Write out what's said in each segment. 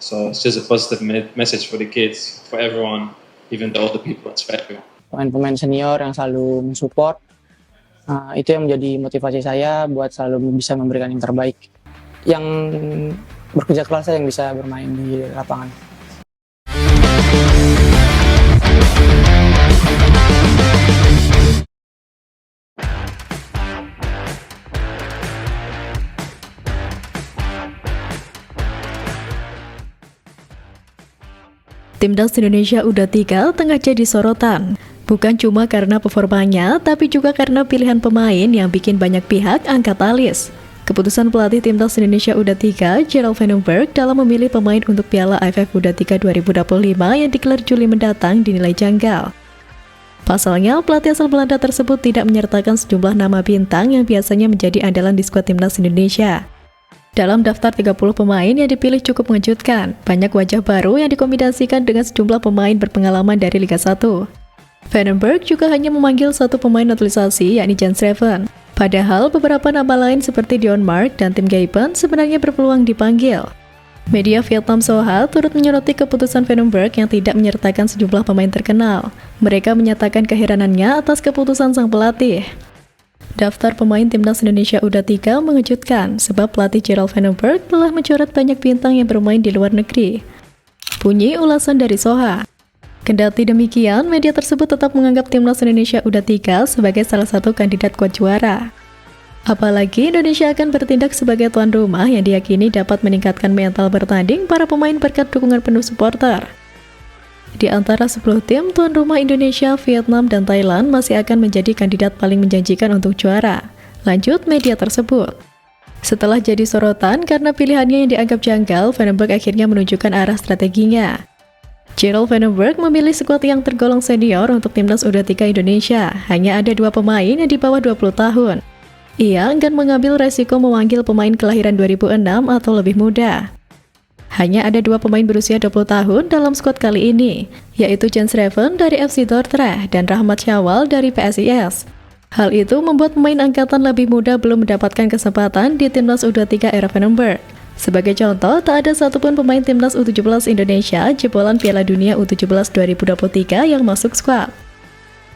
So it's just a positive message for the kids, for everyone, even the older people. It's for everyone. Pemain-pemain senior yang selalu mensupport, itu yang menjadi motivasi saya buat selalu bisa memberikan yang terbaik. Yang bekerja keras yang bisa bermain di lapangan. Timnas Indonesia U23 tengah jadi sorotan. Bukan cuma karena performanya, tapi juga karena pilihan pemain yang bikin banyak pihak angkat alis. Keputusan pelatih Timnas Indonesia U23, Gerald Van den Berg, dalam memilih pemain untuk Piala AFF U23 2025 yang digelar Juli mendatang dinilai janggal. Pasalnya, pelatih asal Belanda tersebut tidak menyertakan sejumlah nama bintang yang biasanya menjadi andalan di skuad Timnas Indonesia. Dalam daftar 30 pemain yang dipilih cukup mengejutkan, banyak wajah baru yang dikombinasikan dengan sejumlah pemain berpengalaman dari Liga 1. Van den Berg juga hanya memanggil satu pemain naturalisasi, yakni Jens Schreven. Padahal beberapa nama lain seperti Dion Mark dan Tim Gaipen sebenarnya berpeluang dipanggil. Media Vietnam Soha turut menyoroti keputusan Van den Berg yang tidak menyertakan sejumlah pemain terkenal. Mereka menyatakan keheranannya atas keputusan sang pelatih. Daftar pemain Timnas Indonesia U23 mengejutkan sebab pelatih Gerald Van den Berg telah mencoret banyak bintang yang bermain di luar negeri. Bunyi ulasan dari Soha. Kendati demikian, media tersebut tetap menganggap Timnas Indonesia U23 sebagai salah satu kandidat kuat juara. Apalagi Indonesia akan bertindak sebagai tuan rumah yang diyakini dapat meningkatkan mental bertanding para pemain berkat dukungan penuh supporter. Di antara 10 tim, tuan rumah Indonesia, Vietnam, dan Thailand masih akan menjadi kandidat paling menjanjikan untuk juara. Lanjut media tersebut. Setelah jadi sorotan karena pilihannya yang dianggap janggal, Van den Berg akhirnya menunjukkan arah strateginya. Gerald Van den Berg memilih skuad yang tergolong senior untuk Timnas U23 Indonesia. Hanya ada 2 pemain yang di bawah 20 tahun. Ia enggan mengambil resiko memanggil pemain kelahiran 2006 atau lebih muda. Hanya ada 2 pemain berusia 20 tahun dalam skuad kali ini, yaitu Jens Schreven dari FC Dordrecht dan Rahmat Syawal dari PSIS. Hal itu membuat pemain angkatan lebih muda belum mendapatkan kesempatan di Timnas U23 era Van den Berg. Sebagai contoh, tak ada satupun pemain Timnas U17 Indonesia jebolan Piala Dunia U17 2023 yang masuk skuad.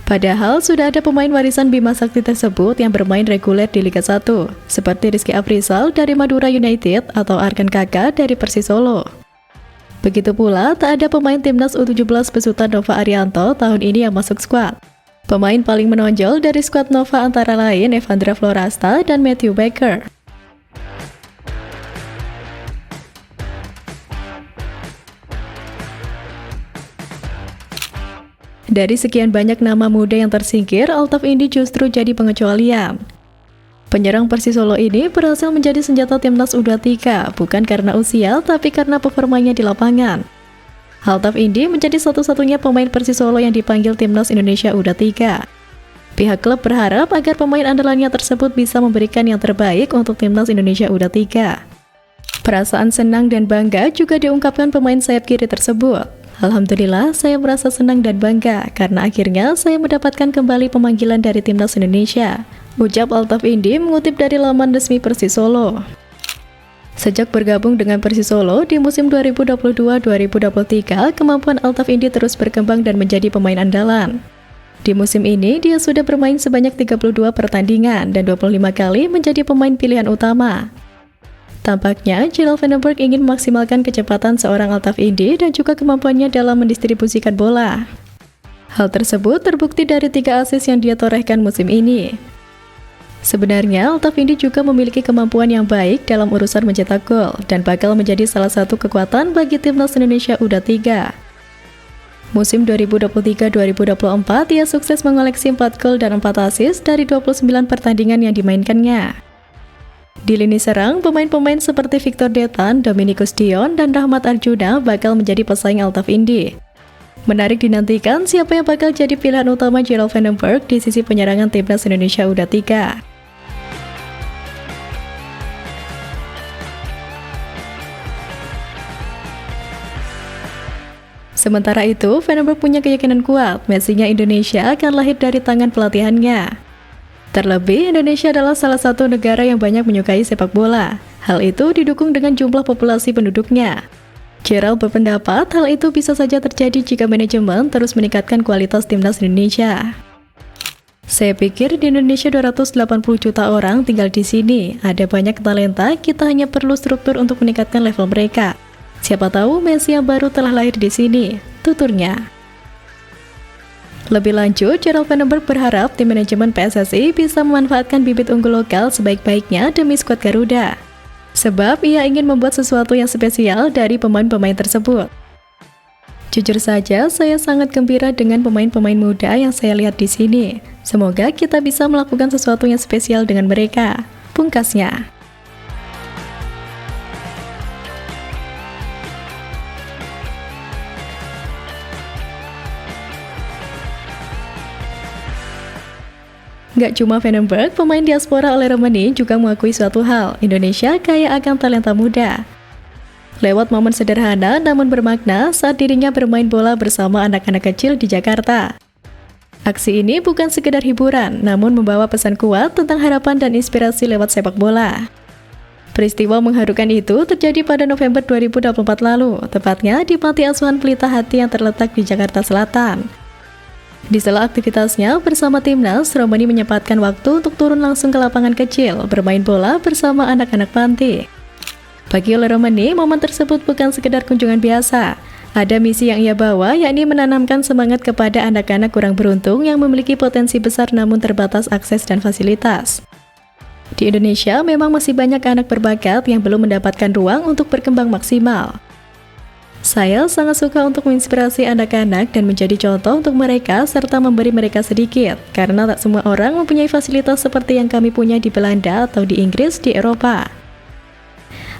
Padahal sudah ada pemain warisan Bima Sakti tersebut yang bermain reguler di Liga 1, seperti Rizky Aprizal dari Madura United atau Arkan Kaka dari Persis Solo. Begitu pula, tak ada pemain Timnas U17 besutan Nova Arianto tahun ini yang masuk skuad. Pemain paling menonjol dari skuad Nova antara lain Evandra Florasta dan Matthew Baker. Dari sekian banyak nama muda yang tersingkir, Altaf Indi justru jadi pengecualian. Penyerang Persis Solo ini berhasil menjadi senjata Timnas U23, bukan karena usia, tapi karena performanya di lapangan. Altaf Indi menjadi satu-satunya pemain Persis Solo yang dipanggil Timnas Indonesia U23. Pihak klub berharap agar pemain andalannya tersebut bisa memberikan yang terbaik untuk Timnas Indonesia U23. Perasaan senang dan bangga juga diungkapkan pemain sayap kiri tersebut. Alhamdulillah, saya merasa senang dan bangga karena akhirnya saya mendapatkan kembali pemanggilan dari Timnas Indonesia, ucap Altaf Indi mengutip dari laman resmi Persis Solo. Sejak bergabung dengan Persis Solo di musim 2022-2023, kemampuan Altaf Indi terus berkembang dan menjadi pemain andalan. Di musim ini, dia sudah bermain sebanyak 32 pertandingan dan 25 kali menjadi pemain pilihan utama. Tampaknya, Gerald Van den Berg ingin memaksimalkan kecepatan seorang Altaf Indi dan juga kemampuannya dalam mendistribusikan bola. Hal tersebut terbukti dari 3 assist yang dia torehkan musim ini. Sebenarnya, Altaf Indi juga memiliki kemampuan yang baik dalam urusan mencetak gol dan bakal menjadi salah satu kekuatan bagi Timnas Indonesia U23. Musim 2023-2024, ia sukses mengoleksi 4 gol dan 4 assist dari 29 pertandingan yang dimainkannya. Di lini serang, pemain-pemain seperti Victor Detan, Dominikus Dion, dan Rahmat Arjuna bakal menjadi pesaing Altaf Indi. Menarik dinantikan siapa yang bakal jadi pilihan utama Gerald Van den Berg di sisi penyerangan Timnas Indonesia U23. Sementara itu, Van den Berg punya keyakinan kuat Messi-nya Indonesia akan lahir dari tangan pelatihannya. Terlebih, Indonesia adalah salah satu negara yang banyak menyukai sepak bola. Hal itu didukung dengan jumlah populasi penduduknya. Gerald berpendapat hal itu bisa saja terjadi jika manajemen terus meningkatkan kualitas timnas Indonesia. Saya pikir di Indonesia 280 juta orang tinggal di sini. Ada banyak talenta, kita hanya perlu struktur untuk meningkatkan level mereka. Siapa tahu Messi yang baru telah lahir di sini, tuturnya. Lebih lanjut, Gerald Vandenberg berharap tim manajemen PSSI bisa memanfaatkan bibit unggul lokal sebaik-baiknya demi skuad Garuda. Sebab ia ingin membuat sesuatu yang spesial dari pemain-pemain tersebut. Jujur saja, saya sangat gembira dengan pemain-pemain muda yang saya lihat di sini. Semoga kita bisa melakukan sesuatu yang spesial dengan mereka, pungkasnya. Gak cuma Vandenberg, pemain diaspora oleh Romani juga mengakui suatu hal, Indonesia kaya akan talenta muda. Lewat momen sederhana namun bermakna saat dirinya bermain bola bersama anak-anak kecil di Jakarta. Aksi ini bukan sekedar hiburan, namun membawa pesan kuat tentang harapan dan inspirasi lewat sepak bola. Peristiwa mengharukan itu terjadi pada November 2024 lalu, tepatnya di Panti Asuhan Pelita Hati yang terletak di Jakarta Selatan. Di sela aktivitasnya bersama timnas, Romani menyempatkan waktu untuk turun langsung ke lapangan kecil, bermain bola bersama anak-anak panti. Bagi Romani, momen tersebut bukan sekedar kunjungan biasa. Ada misi yang ia bawa, yakni menanamkan semangat kepada anak-anak kurang beruntung yang memiliki potensi besar namun terbatas akses dan fasilitas. Di Indonesia, memang masih banyak anak berbakat yang belum mendapatkan ruang untuk berkembang maksimal. Saya sangat suka untuk menginspirasi anak-anak dan menjadi contoh untuk mereka serta memberi mereka sedikit, karena tak semua orang mempunyai fasilitas seperti yang kami punya di Belanda atau di Inggris di Eropa.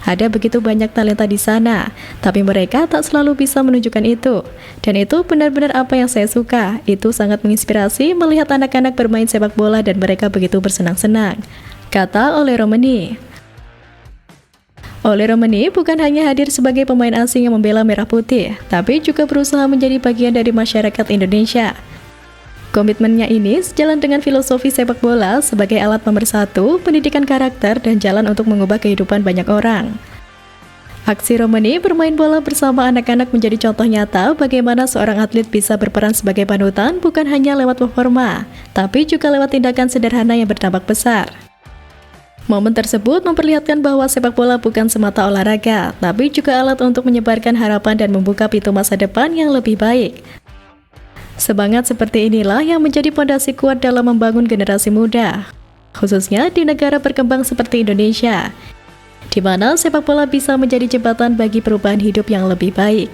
Ada begitu banyak talenta di sana, tapi mereka tak selalu bisa menunjukkan itu. Dan itu benar-benar apa yang saya suka. Itu sangat menginspirasi melihat anak-anak bermain sepak bola dan mereka begitu bersenang-senang, kata Ole Romani. Ole Romani bukan hanya hadir sebagai pemain asing yang membela merah putih, tapi juga berusaha menjadi bagian dari masyarakat Indonesia. Komitmennya ini sejalan dengan filosofi sepak bola sebagai alat pemersatu, pendidikan karakter, dan jalan untuk mengubah kehidupan banyak orang. Aksi Romani bermain bola bersama anak-anak menjadi contoh nyata bagaimana seorang atlet bisa berperan sebagai panutan bukan hanya lewat performa, tapi juga lewat tindakan sederhana yang berdampak besar. Momen tersebut memperlihatkan bahwa sepak bola bukan semata olahraga, tapi juga alat untuk menyebarkan harapan dan membuka pintu masa depan yang lebih baik. Semangat seperti inilah yang menjadi fondasi kuat dalam membangun generasi muda, khususnya di negara berkembang seperti Indonesia, di mana sepak bola bisa menjadi jembatan bagi perubahan hidup yang lebih baik.